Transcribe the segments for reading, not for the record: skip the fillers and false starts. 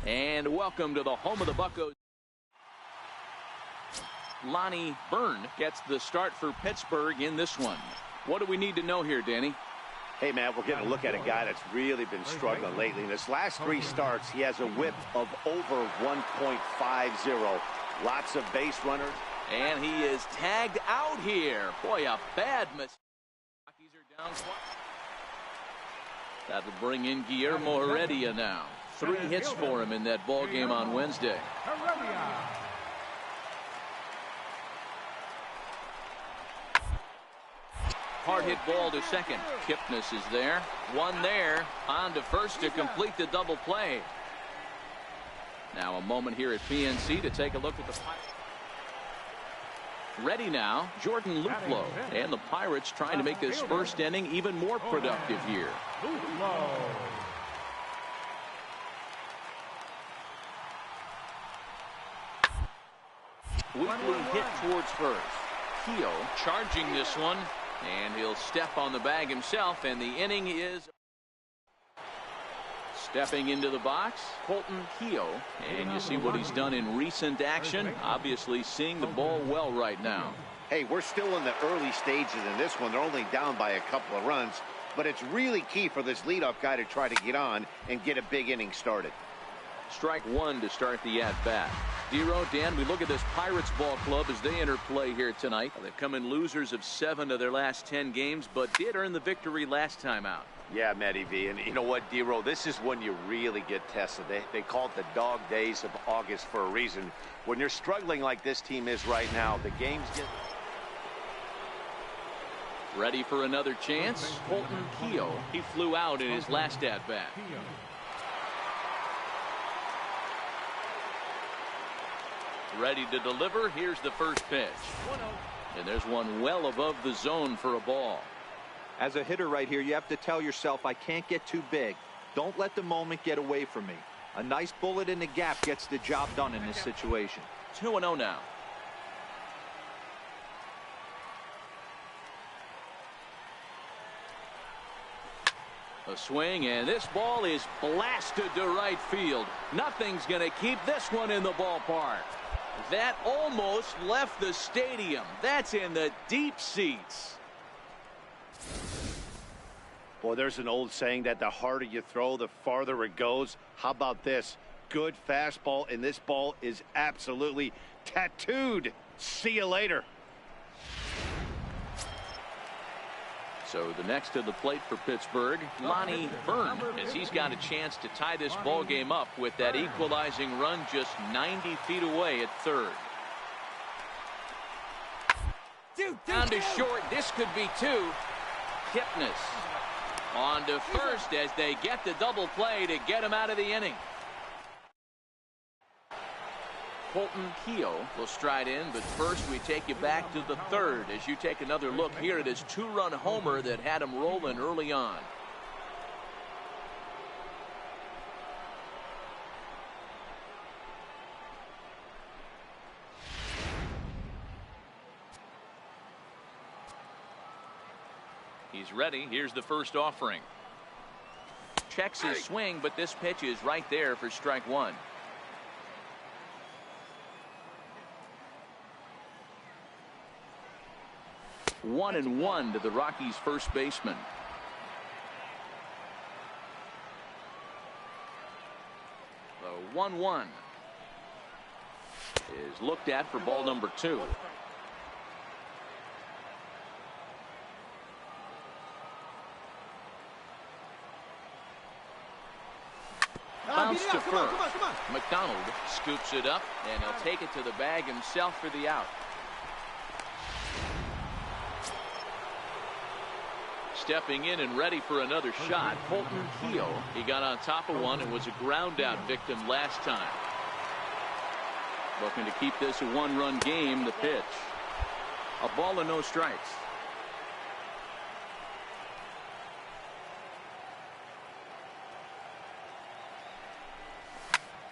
And welcome to the home of the Buccos. Lonnie Byrne gets the start for Pittsburgh in this one. What do we need to know here, Danny? Hey, man, we're getting a look at a guy that's really been struggling lately. In his last 3 starts, he has a whip of over 1.50. Lots of base runners. And he is tagged out here. Boy, a bad mistake. Rockies are down. That'll bring in Guillermo Heredia now. 3 hits for him in that ball game on Wednesday. Hard hit ball to second. Kipnis is there. One there. On to first to complete the double play. Now a moment here at PNC to take a look at the Pirates. Ready now, Jordan Luplow. And the Pirates trying to make this first inning even more productive here. Weekly hit towards first. Keogh charging this one. And he'll step on the bag himself, and the inning is stepping into the box, Colton Keogh. And you see what he's done in recent action. Obviously seeing the ball well right now. Hey, we're still in the early stages in this one. They're only down by a couple of runs, but it's really key for this leadoff guy to try to get on and get a big inning started. Strike one to start the at-bat. Dero, Dan, we look at this Pirates ball club as they enter play here tonight. They've come in losers of 7 of their last 10 games, but did earn the victory last time out. Yeah, Matty V. And you know what, Dero? This is when you really get tested. They call it the dog days of August for a reason. When you're struggling like this team is right now, the games get... Ready for another chance? Colton Keogh. He flew out in his last at-bat. Ready to deliver. Here's the first pitch. And there's one well above the zone for a ball. As a hitter right here, you have to tell yourself, I can't get too big. Don't let the moment get away from me. A nice bullet in the gap gets the job done in this situation. 2-0 now. A swing, and this ball is blasted to right field. Nothing's going to keep this one in the ballpark. That almost left the stadium. That's in the deep seats. Boy, there's an old saying that the harder you throw, the farther it goes. How about this? Good fastball, and this ball is absolutely tattooed. See you later. So the next to the plate for Pittsburgh, Lonnie Byrne, as he's got a chance to tie this ball game up with that equalizing run just 90 feet away at third. Down to short. This could be 2. Kipnis on to first as they get the double play to get him out of the inning. Colton Keogh will stride in, but first we take you back to the third as you take another look here at his 2-run homer that had him rolling early on. He's ready. Here's the first offering. Checks his swing, but this pitch is right there for strike one. 1-1 to the Rockies' first baseman. The 1-1 is looked at for ball number 2. Bounce to first. McDonald scoops it up, and he'll take it to the bag himself for the out. Stepping in and ready for another shot, Colton Keogh. He got on top of one and was a ground out victim last time. Looking to keep this a 1-run game. The pitch. A ball and no strikes.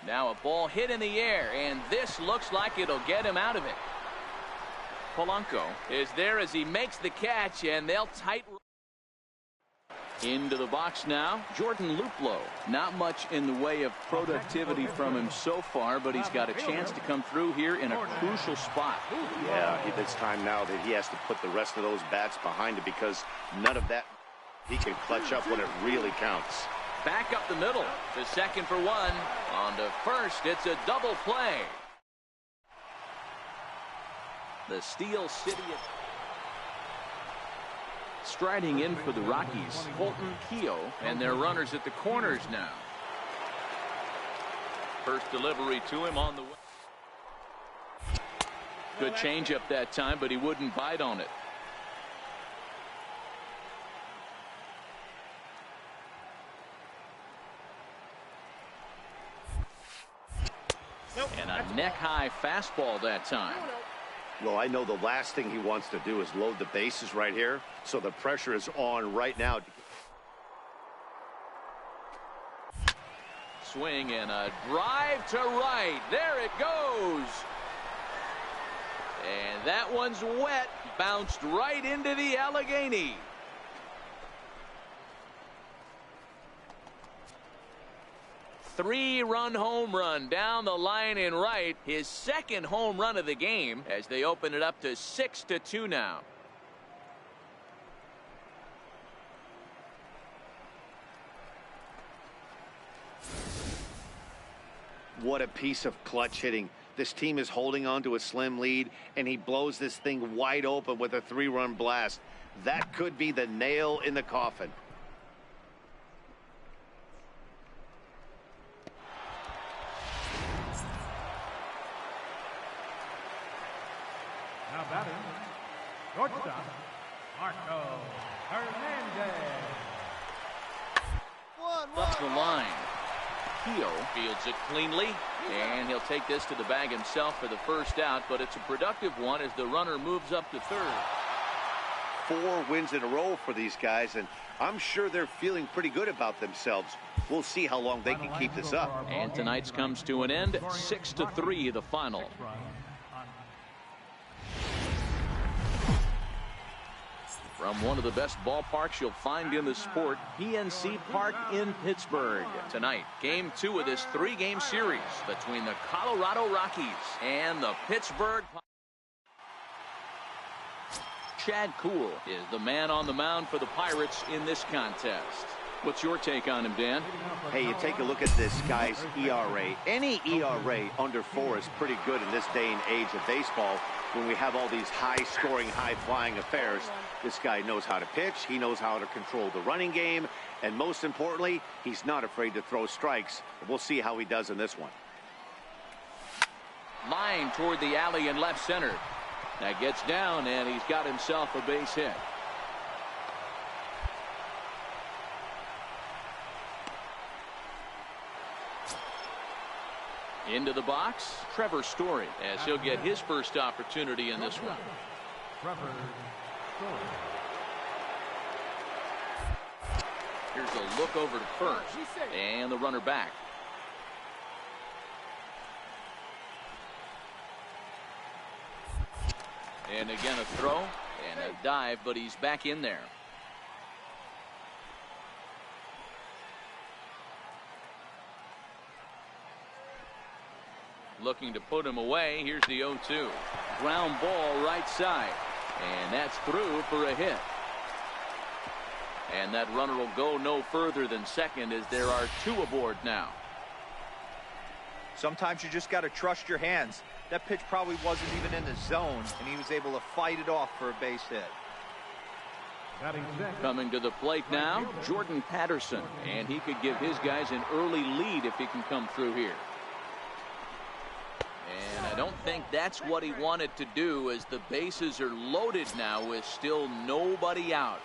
Now a ball hit in the air, and this looks like it'll get him out of it. Polanco is there as he makes the catch, and they'll tight. Into the box now, Jordan Luplow. Not much in the way of productivity from him so far, but he's got a chance to come through here in a crucial spot. Yeah, it's time now that he has to put the rest of those bats behind it, because none of that he can clutch up when it really counts. Back up the middle to second for one. On to first, it's a double play. The Steel City striding in for the Rockies, Colton Keogh, and their runners at the corners now. First delivery to him on the way. Good changeup that time, but he wouldn't bite on it. And a neck-high fastball that time. Well, I know the last thing he wants to do is load the bases right here, so the pressure is on right now. Swing and a drive to right. There it goes. And that one's wet. Bounced right into the Allegheny. Three-run home run down the line in right. His second home run of the game as they open it up to 6-2 now. What a piece of clutch hitting. This team is holding on to a slim lead, and he blows this thing wide open with a three-run blast. That could be the nail in the coffin. Now batting, shortstop, Marco Hernandez. Up the line. Keogh fields it cleanly, and he'll take this to the bag himself for the first out, but it's a productive one as the runner moves up to third. 4 wins in a row for these guys, and I'm sure they're feeling pretty good about themselves. We'll see how long they can keep this up. And tonight's comes to an end, 6-3 the final. From one of the best ballparks you'll find in the sport, PNC Park in Pittsburgh. Tonight, Game 2 of this 3-game series between the Colorado Rockies and the Pittsburgh Pirates. Chad Kuhl is the man on the mound for the Pirates in this contest. What's your take on him, Dan? Hey, you take a look at this guy's ERA. Any ERA under 4 is pretty good in this day and age of baseball when we have all these high-scoring, high-flying affairs. This guy knows how to pitch. He knows how to control the running game. And most importantly, he's not afraid to throw strikes. We'll see how he does in this one. Line toward the alley in left center. That gets down, and he's got himself a base hit. Into the box, Trevor Story, as he'll get his first opportunity in this one. Here's a look over to first, and the runner back. And again a throw and a dive, but he's back in there. Looking to put him away. Here's the 0-2. Ground ball right side. And that's through for a hit. And that runner will go no further than second as there are 2 aboard now. Sometimes you just got to trust your hands. That pitch probably wasn't even in the zone, and he was able to fight it off for a base hit. Coming to the plate now, Jordan Patterson. And he could give his guys an early lead if he can come through here. And I don't think that's what he wanted to do, as the bases are loaded now with still nobody out.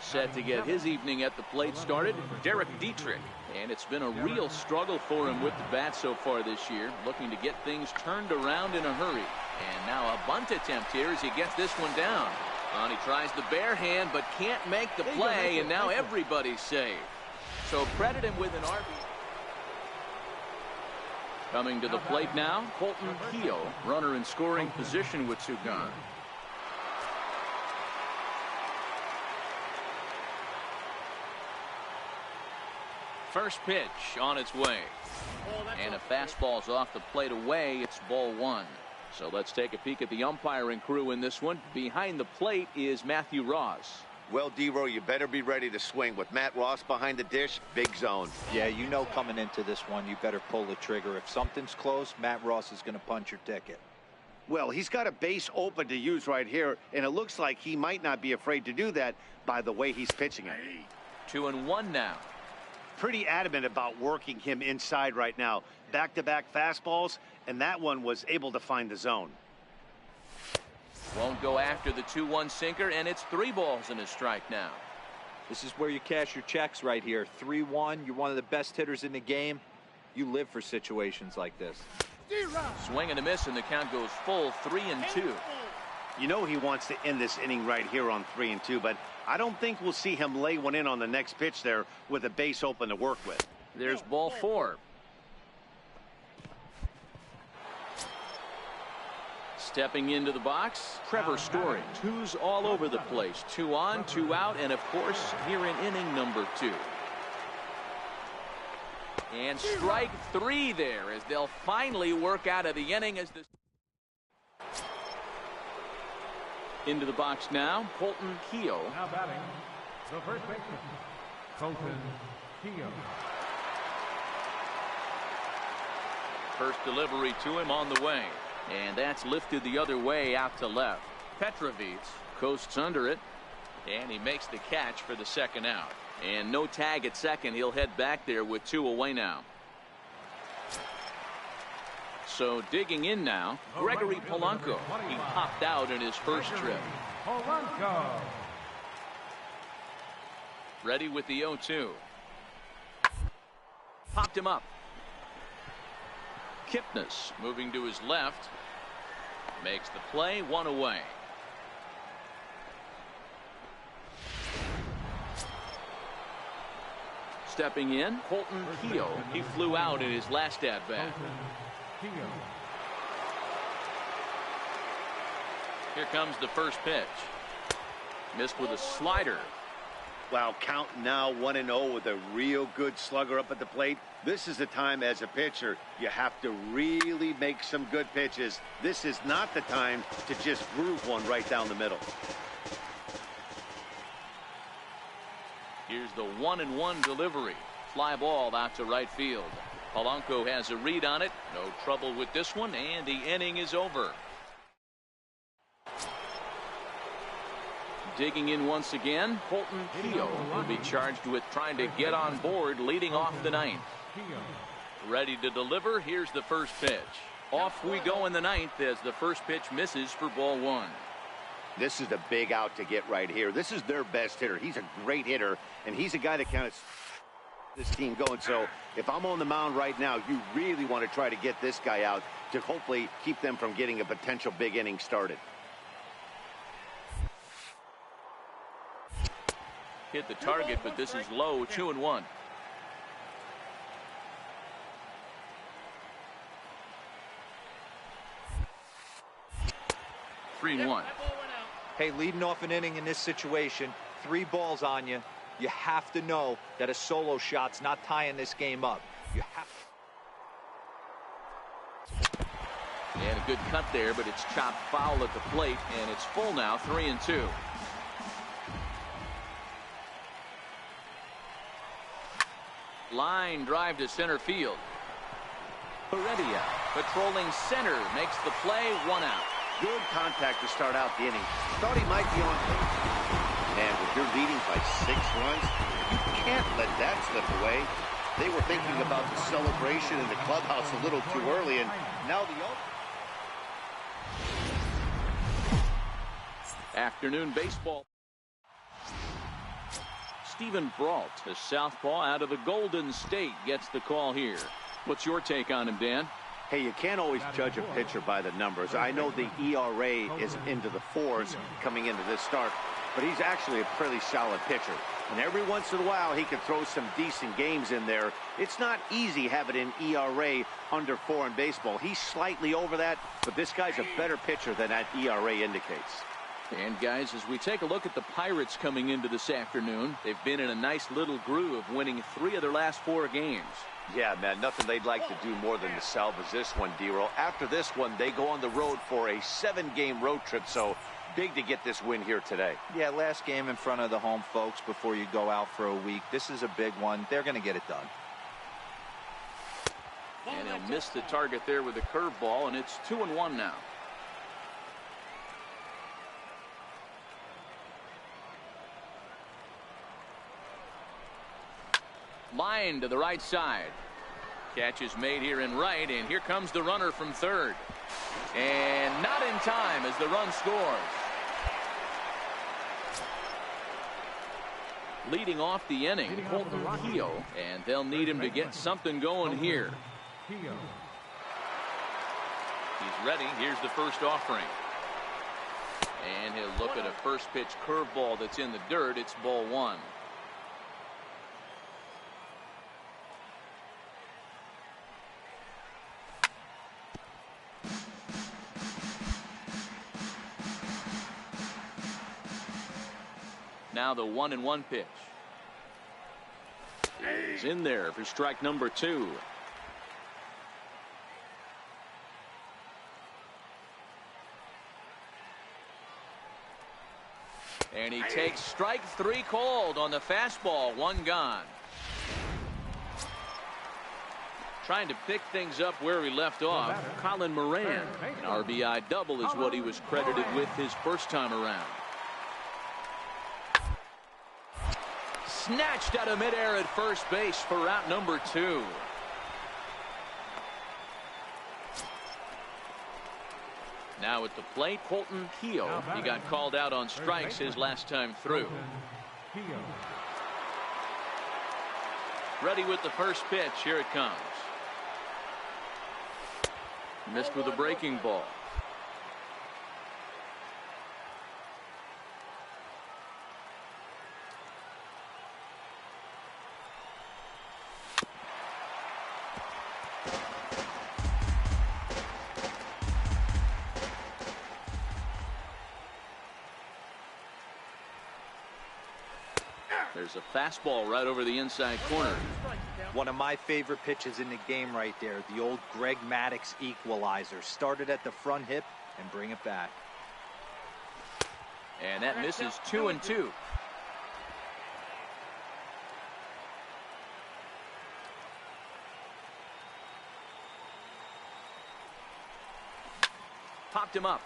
Set to get his evening at the plate started, Derek Dietrich. And it's been a real struggle for him with the bat so far this year, looking to get things turned around in a hurry. And now a bunt attempt here as he gets this one down. And he tries the bare hand but can't make the play, and now everybody's safe. So credit him with an RBI. Coming to the plate now, Colton Keogh, runner in scoring position with 2 gone. First pitch on its way. And a fastball's off the plate away. It's ball one. So let's take a peek at the umpiring crew in this one. Behind the plate is Matthew Ross. Well, D-Row, you better be ready to swing. With Matt Ross behind the dish, big zone. Yeah, you know coming into this one, you better pull the trigger. If something's close, Matt Ross is going to punch your ticket. Well, he's got a base open to use right here, and it looks like he might not be afraid to do that by the way he's pitching it. 2-1 now. Pretty adamant about working him inside right now. Back-to-back fastballs, and that one was able to find the zone. Won't go after the 2-1 sinker, and it's 3 balls and a strike now. This is where you cash your checks right here. 3-1, you're one of the best hitters in the game. You live for situations like this. Swing and a miss, and the count goes full 3-2. You know he wants to end this inning right here on 3-2, but I don't think we'll see him lay one in on the next pitch there with a base open to work with. There's ball 4. Stepping into the box, Trevor Story. 2's all over the place. 2 on, 2 out, and of course, here in inning number 2. And strike 3 there as they'll finally work out of the inning as the... Into the box now, Colton Keogh. Now batting, the first baseman, Colton Keogh. First delivery to him on the way. And that's lifted the other way out to left. Petrovich coasts under it, and he makes the catch for the second out. And no tag at second. He'll head back there with 2 away now. So digging in now, Gregory Polanco. He popped out in his first trip. Polanco. Ready with the 0-2. Popped him up. Kipnis moving to his left. Makes the play, 1 away. Stepping in, Colton Keogh. He flew out in his last at-bat. Here comes the first pitch. Missed with a slider. Wow, count now 1-0 with a real good slugger up at the plate. This is the time as a pitcher you have to really make some good pitches. This is not the time to just groove one right down the middle. Here's the 1-1 delivery. Fly ball out to right field. Polanco has a read on it. No trouble with this one, and the inning is over. Digging in once again, Colton Keogh will be charged with trying to get on board leading off the 9th. Ready to deliver. Here's the first pitch. Off we go in the 9th as the first pitch misses for ball 1. This is a big out to get right here. This is their best hitter. He's a great hitter, and he's a guy that kind of this team going. So if I'm on the mound right now, you really want to try to get this guy out to hopefully keep them from getting a potential big inning started. Hit the target, but this is low. 2-1. Hey, leading off an inning in this situation, 3 balls on you. You have to know that a solo shot's not tying this game up. You have to. And a good cut there, but it's chopped foul at the plate, and it's full now. 3-2. Line drive to center field. Heredia patrolling center makes the play. 1 out. Good contact to start out the inning. Thought he might be on. And if you're leading by 6 runs, you can't let that slip away. They were thinking about the celebration in the clubhouse a little too early, and now the afternoon baseball. Stephen Brault, a southpaw out of the Golden State, gets the call here. What's your take on him, Dan? Hey, you can't always judge a pitcher by the numbers. I know the ERA is into the 4s coming into this start, but he's actually a pretty solid pitcher. And every once in a while, he can throw some decent games in there. It's not easy having an ERA under 4 in baseball. He's slightly over that, but this guy's a better pitcher than that ERA indicates. And guys, as we take a look at the Pirates coming into this afternoon, they've been in a nice little groove, winning 3 of their last 4 games. Yeah, man, nothing they'd like to do more than to salvage this one, D-Roll. After this one, they go on the road for a 7-game road trip, so big to get this win here today. Yeah, last game in front of the home folks before you go out for a week. This is a big one. They're going to get it done. And he'll miss the target there with a curveball, and it's 2-1 now. Line to the right side. Catch is made here in right, and here comes the runner from third. And not in time as the run scores. Leading off the inning, Colton Keogh, and they'll need him to get something going here. He's ready. Here's the first offering. And he'll look at a first pitch curveball that's in the dirt. It's ball 1. Now the 1-1 pitch is in there for strike number 2. And he takes strike 3 called on the fastball. 1 gone. Trying to pick things up where we left off. Colin Moran, an RBI double is what he was credited with his first time around. Snatched out of midair at first base for out number 2. Now at the plate, Colton Keogh. He got called out on strikes his last time through. Ready with the first pitch. Here it comes. Missed with a breaking ball. There's a fastball right over the inside corner. One of my favorite pitches in the game right there. The old Greg Maddux equalizer. Started at the front hip and bring it back. And that misses 2-2. Popped him up.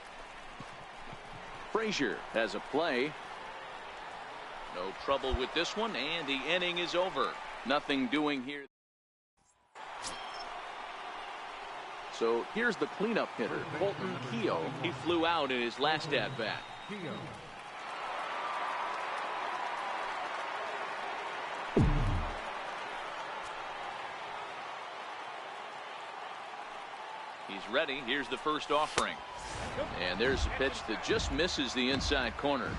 Frazier has a play. No trouble with this one, and the inning is over. Nothing doing here. So here's the cleanup hitter, Colton Keogh. He flew out in his last at-bat. He's ready. Here's the first offering. And there's a pitch that just misses the inside corner.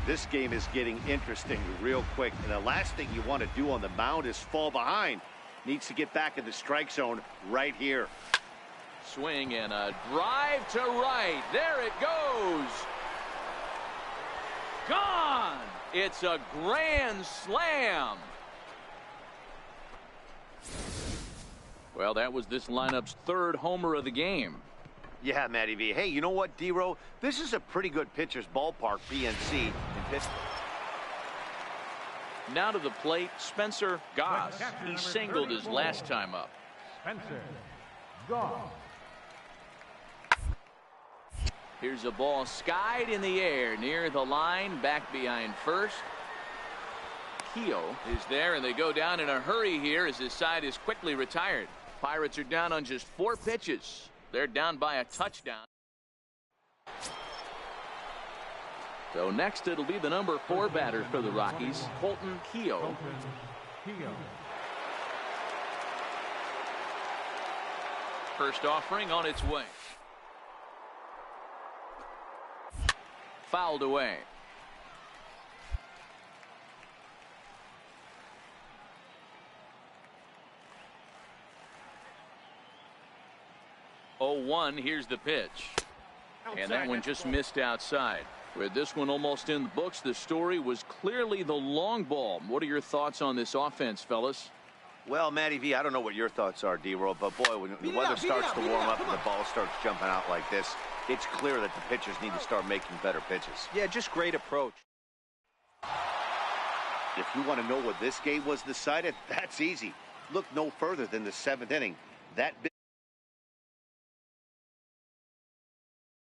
This game is getting interesting real quick, and the last thing you want to do on the mound is fall behind. Needs to get back in the strike zone right here. Swing and a drive to right. There it goes. Gone. It's a grand slam. Well, that was this lineup's 3rd homer of the game. Yeah, Matty V. Hey, you know what, D-Row? This is a pretty good pitcher's ballpark, PNC, in Pittsburgh. Now to the plate, Spencer Goss. He singled his last time up. Spencer Goss. Here's a ball skied in the air near the line, back behind first. Keogh is there, and they go down in a hurry here as his side is quickly retired. Pirates are down on just 4 pitches. They're down by a touchdown. So next it'll be the number 4 batter for the Rockies, Colton Keogh. First offering on its way. Fouled away. Oh, 1. Here's the pitch. And that one just missed outside. With this one almost in the books, the story was clearly the long ball. What are your thoughts on this offense, fellas? Well, Matty V, I don't know what your thoughts are, D-Roll, but boy, when the weather starts to warm up and the ball starts jumping out like this, it's clear that the pitchers need to start making better pitches. Yeah, just great approach. If you want to know what this game was decided, that's easy. Look no further than the 7th inning. That big